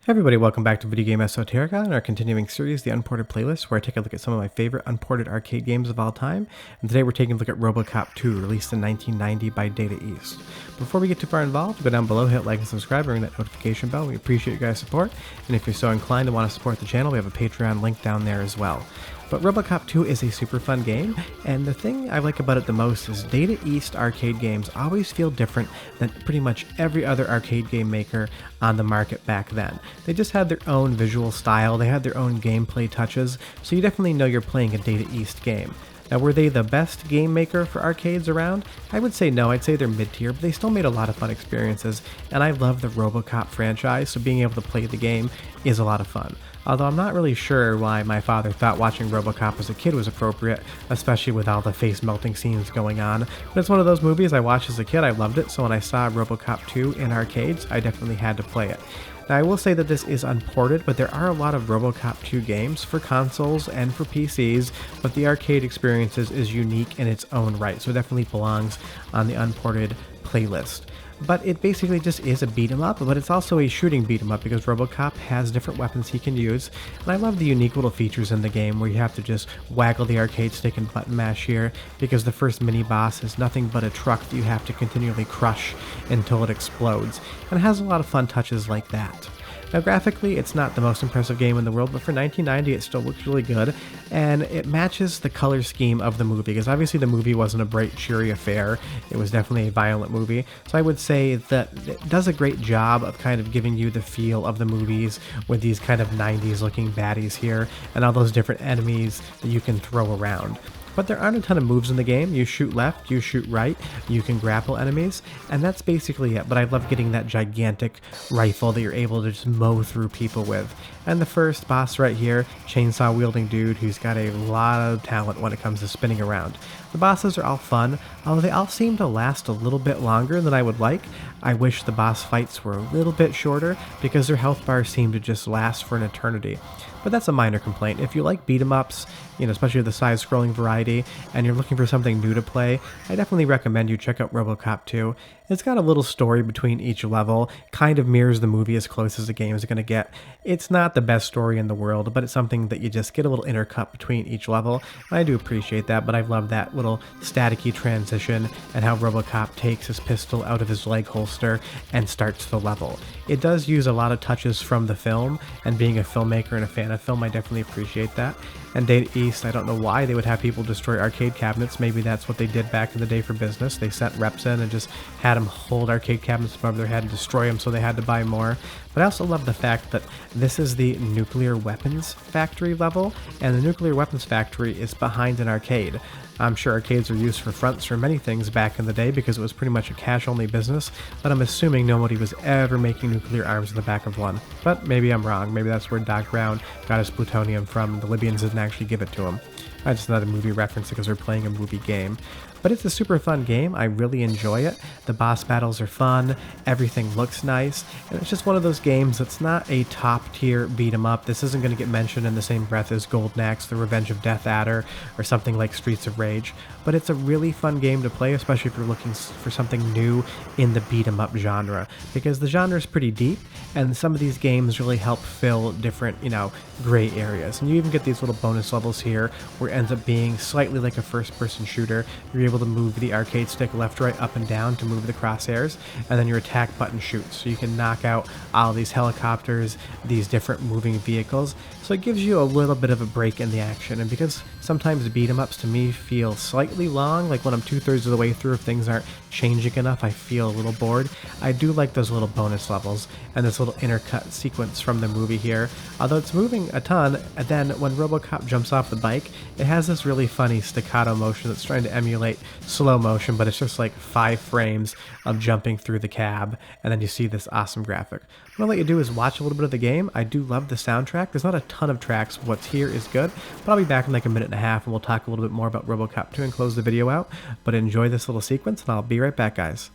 Hey everybody, welcome back to Video Game Esoterica and our continuing series, the Unported playlist, where I take a look at some of my favorite unported arcade games of all time. And today we're taking a look at Robocop 2, released in 1990 by Data East. Before we get too far involved, go down below, hit like and subscribe, ring that notification bell. We appreciate your guys' support. And if you're so inclined and want to support the channel, we have a Patreon link down there as well. But Robocop 2 is a super fun game, and the thing I like about it the most is Data East arcade games always feel different than pretty much every other arcade game maker on the market back then. They just had their own visual style, they had their own gameplay touches, so you definitely know you're playing a Data East game. Now, were they the best game maker for arcades around? I would say no, I'd say they're mid-tier, but they still made a lot of fun experiences, and I love the Robocop franchise, so being able to play the game is a lot of fun. Although I'm not really sure why my father thought watching Robocop as a kid was appropriate, especially with all the face-melting scenes going on. But it's one of those movies I watched as a kid, I loved it, so when I saw Robocop 2 in arcades, I definitely had to play it. Now, I will say that this is unported, but there are a lot of Robocop 2 games for consoles and for PCs, but the arcade experience is unique in its own right, so it definitely belongs on the unported playlist. But it basically just is a beat 'em up, but it's also a shooting beat 'em up because Robocop has different weapons he can use, and I love the unique little features in the game where you have to just waggle the arcade stick and button mash here because the first mini boss is nothing but a truck that you have to continually crush until it explodes, and it has a lot of fun touches like that. Now, graphically, it's not the most impressive game in the world, but for 1990, it still looks really good, and it matches the color scheme of the movie, because obviously the movie wasn't a bright, cheery affair. It was definitely a violent movie, so I would say that it does a great job of kind of giving you the feel of the movies with these kind of 90s-looking baddies here, and all those different enemies that you can throw around. But there aren't a ton of moves in the game. You shoot left, you shoot right, you can grapple enemies, and that's basically it. But I love getting that gigantic rifle that you're able to just mow through people with. And the first boss right here, chainsaw-wielding dude who's got a lot of talent when it comes to spinning around. The bosses are all fun, although they all seem to last a little bit longer than I would like. I wish the boss fights were a little bit shorter because their health bars seem to just last for an eternity. But that's a minor complaint. If you like beat 'em ups, especially the side-scrolling variety, and you're looking for something new to play, I definitely recommend you check out Robocop 2. It's got a little story between each level, kind of mirrors the movie as close as the game is going to get. It's not the best story in the world, but it's something that you just get a little intercut between each level, and I do appreciate that, but I love that little staticky transition and how Robocop takes his pistol out of his leg holster and starts the level. It does use a lot of touches from the film, and being a filmmaker and a fan of film, I definitely appreciate that. And Data East, I don't know why they would have people destroy arcade cabinets. Maybe that's what they did back in the day for business. They sent reps in and just had them hold arcade cabinets above their head and destroy them, so they had to buy more. But I also love the fact that this is the nuclear weapons factory level, and the nuclear weapons factory is behind an arcade. I'm sure arcades were used for fronts for many things back in the day because it was pretty much a cash-only business, but I'm assuming nobody was ever making nuclear arms in the back of one. But maybe I'm wrong. Maybe that's where Doc Brown got his plutonium from. The Libyans didn't actually give it to him. That's just another movie reference because we're playing a movie game. But it's a super fun game. I really enjoy it. The boss battles are fun, everything looks nice, and it's just one of those games that's not a top tier beat 'em up. This isn't going to get mentioned in the same breath as Golden Axe, The Revenge of Death Adder, or something like Streets of Rage, but it's a really fun game to play, especially if you're looking for something new in the beat 'em up genre, because the genre is pretty deep, and some of these games really help fill different, gray areas. And you even get these little bonus levels here where it ends up being slightly like a first-person shooter. You're able to move the arcade stick left, right, up, and down to move the crosshairs, and then your attack button shoots, so you can knock out all these helicopters, these different moving vehicles. So it gives you a little bit of a break in the action, and because sometimes beat 'em ups to me feel slightly long, like when I'm 2/3 of the way through, if things aren't changing enough, I feel a little bored. I do like those little bonus levels and this little intercut sequence from the movie here. Although it's moving a ton, and then when Robocop jumps off the bike, it has this really funny staccato motion that's trying to emulate slow motion, but it's just like 5 frames of jumping through the cab, and then you see this awesome graphic. What I'll let you do is watch a little bit of the game. I do love the soundtrack. There's not a ton of tracks. What's here is good, but I'll be back in like a minute and a half, and we'll talk a little bit more about Robocop 2 and close the video out. But enjoy this little sequence, and I'll be right back, guys.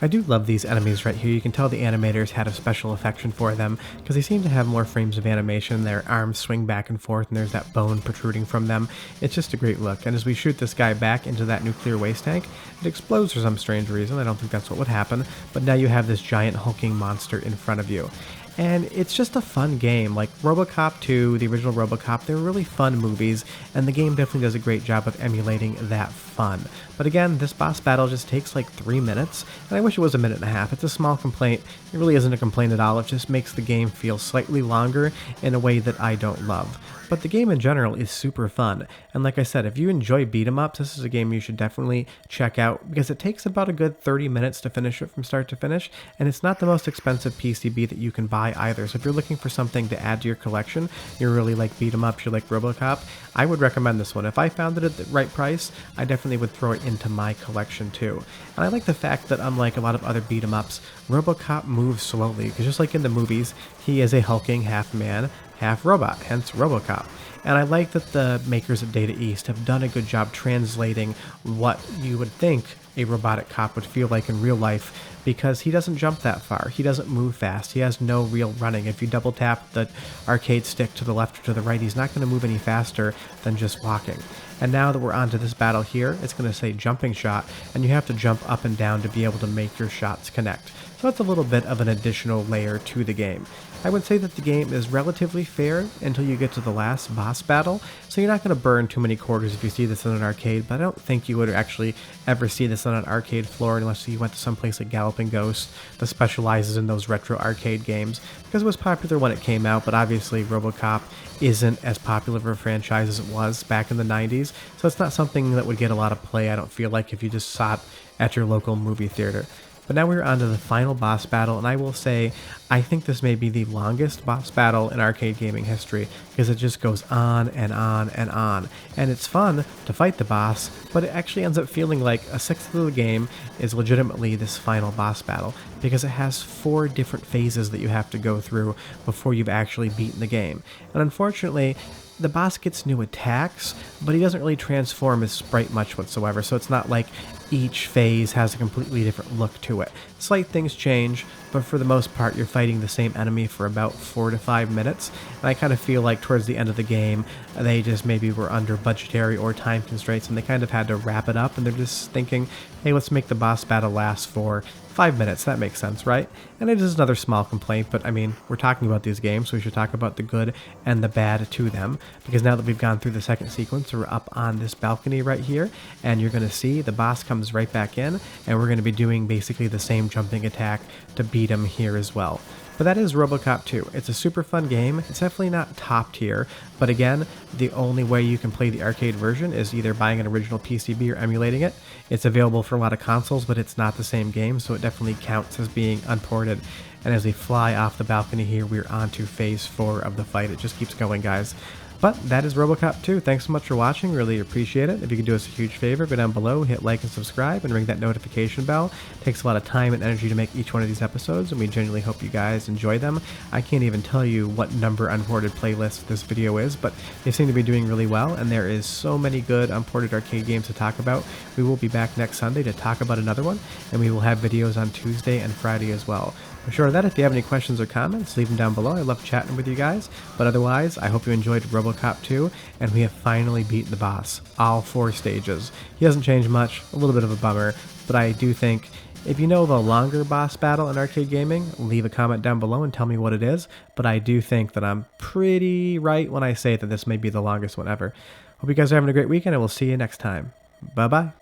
I do love these enemies right here. You can tell the animators had a special affection for them because they seem to have more frames of animation. Their arms swing back and forth and there's that bone protruding from them. It's just a great look. And as we shoot this guy back into that nuclear waste tank, it explodes for some strange reason. I don't think that's what would happen, but now you have this giant hulking monster in front of you. And it's just a fun game. Like Robocop 2, the original Robocop, they're really fun movies, and the game definitely does a great job of emulating that fun. But again, this boss battle just takes like 3 minutes, and I wish it was a minute and a half. It's a small complaint. It really isn't a complaint at all. It just makes the game feel slightly longer in a way that I don't love. But the game in general is super fun, and like I said, if you enjoy beat 'em ups, this is a game you should definitely check out because it takes about a good 30 minutes to finish it from start to finish, and it's not the most expensive PCB that you can buy either. So if you're looking for something to add to your collection, you really like beat 'em ups, you like Robocop, I would recommend this one. If I found it at the right price, I definitely would throw it into my collection too. And I like the fact that unlike a lot of other beat 'em ups, Robocop moves slowly, because just like in the movies, he is a hulking half man, half robot, hence Robocop. And I like that the makers at Data East have done a good job translating what you would think a robotic cop would feel like in real life, because he doesn't jump that far, he doesn't move fast, he has no real running. If you double tap the arcade stick to the left or to the right, he's not going to move any faster than just walking. And now that we're onto this battle here, it's going to say jumping shot, and you have to jump up and down to be able to make your shots connect. So that's a little bit of an additional layer to the game. I would say that the game is relatively fair until you get to the last boss battle, so you're not going to burn too many quarters if you see this in an arcade, but I don't think you would actually ever see this on an arcade floor unless you went to some place like Galloping Ghost that specializes in those retro arcade games, because it was popular when it came out, but obviously Robocop isn't as popular of a franchise as it was back in the 90s, so it's not something that would get a lot of play, I don't feel like, if you just saw it at your local movie theater. But now we're on to the final boss battle, and I will say, I think this may be the longest boss battle in arcade gaming history, because it just goes on and on and on. And it's fun to fight the boss, but it actually ends up feeling like a sixth of the game is legitimately this final boss battle, because it has 4 different phases that you have to go through before you've actually beaten the game. And unfortunately, the boss gets new attacks, but he doesn't really transform his sprite much whatsoever, so it's not like each phase has a completely different look to it. Slight things change, but for the most part you're fighting the same enemy for about 4 to 5 minutes, and I kind of feel like towards the end of the game they just maybe were under budgetary or time constraints and they kind of had to wrap it up, and they're just thinking, hey, let's make the boss battle last for 5 minutes, that makes sense, right? And it is another small complaint, but I mean, we're talking about these games, so we should talk about the good and the bad to them, because now that we've gone through the second sequence, we're up on this balcony right here, and you're going to see the boss comes right back in, and we're going to be doing basically the same jumping attack to beat him here as well. But that is Robocop 2. It's a super fun game. It's definitely not top tier, but again, the only way you can play the arcade version is either buying an original PCB or emulating it. It's available for a lot of consoles, but it's not the same game, so it definitely counts as being unported. And as we fly off the balcony here, we're on to phase 4 of the fight. It just keeps going, guys. But that is Robocop 2. Thanks so much for watching. Really appreciate it. If you could do us a huge favor, go down below, hit like and subscribe, and ring that notification bell. It takes a lot of time and energy to make each one of these episodes, and we genuinely hope you guys enjoy them. I can't even tell you what number Unported playlist this video is, but they seem to be doing really well, and there is so many good Unported arcade games to talk about. We will be back next Sunday to talk about another one, and we will have videos on Tuesday and Friday as well. But short of that, if you have any questions or comments, leave them down below. I love chatting with you guys. But otherwise, I hope you enjoyed Robocop 2, and we have finally beaten the boss. All 4 stages. He doesn't change much, a little bit of a bummer, but I do think if you know of a longer boss battle in arcade gaming, leave a comment down below and tell me what it is. But I do think that I'm pretty right when I say that this may be the longest one ever. Hope you guys are having a great weekend, and we'll see you next time. Bye-bye.